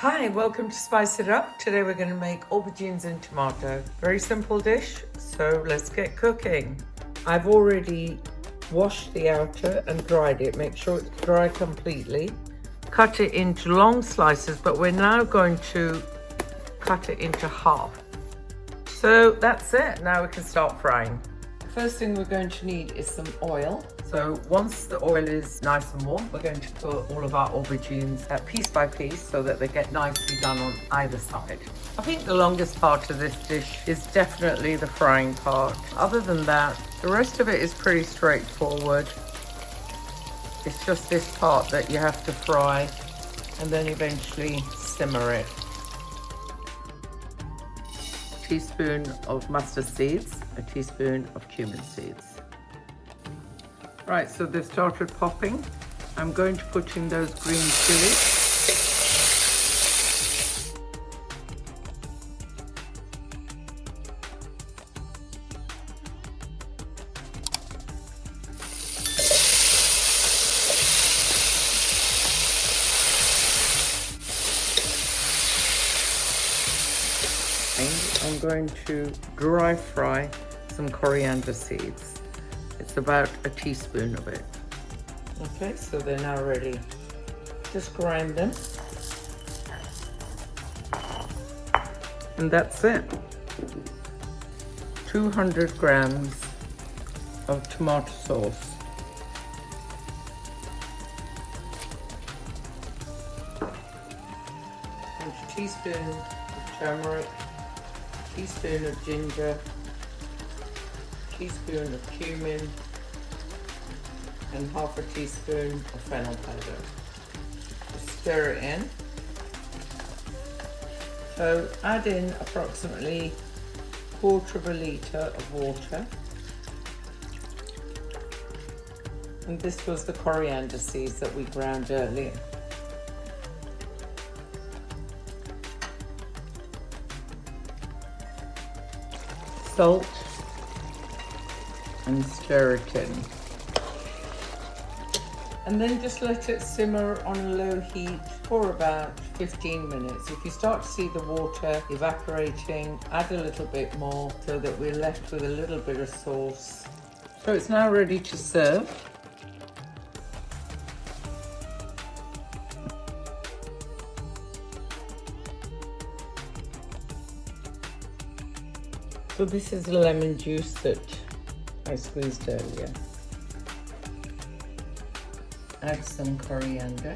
Hi, welcome to Spice It Up. Today we're going to make aubergines and tomato. Very simple dish, so let's get cooking. I've already washed the outer and dried it. Make sure it's dry completely. Cut it into long slices, but we're now going to cut it into half. So that's it. Now we can start frying. First thing we're going to need is some oil. So once the oil is nice and warm, we're going to put all of our aubergines piece by piece so that they get nicely done on either side. I think the longest part of this dish is definitely the frying part. Other than that, the rest of it is pretty straightforward. It's just this part that you have to fry and then eventually simmer it. A teaspoon of mustard seeds, a teaspoon of cumin seeds. Right, so they've started popping. I'm going to put in those green chilies. And I'm going to dry fry some coriander seeds. It's about a teaspoon of it. Okay, so they're now ready. Just grind them. And that's it. 200 grams of tomato sauce. And a teaspoon of turmeric, a teaspoon of ginger, teaspoon of cumin, and half a teaspoon of fennel powder. Just stir it in. So add in approximately 1/4 litre of water. And this was the coriander seeds that we ground earlier. Salt. And stir it in. And then just let it simmer on a low heat for about 15 minutes. If you start to see the water evaporating, add a little bit more so that we're left with a little bit of sauce. So it's now ready to serve. So this is the lemon juice that I squeezed earlier. Add some coriander.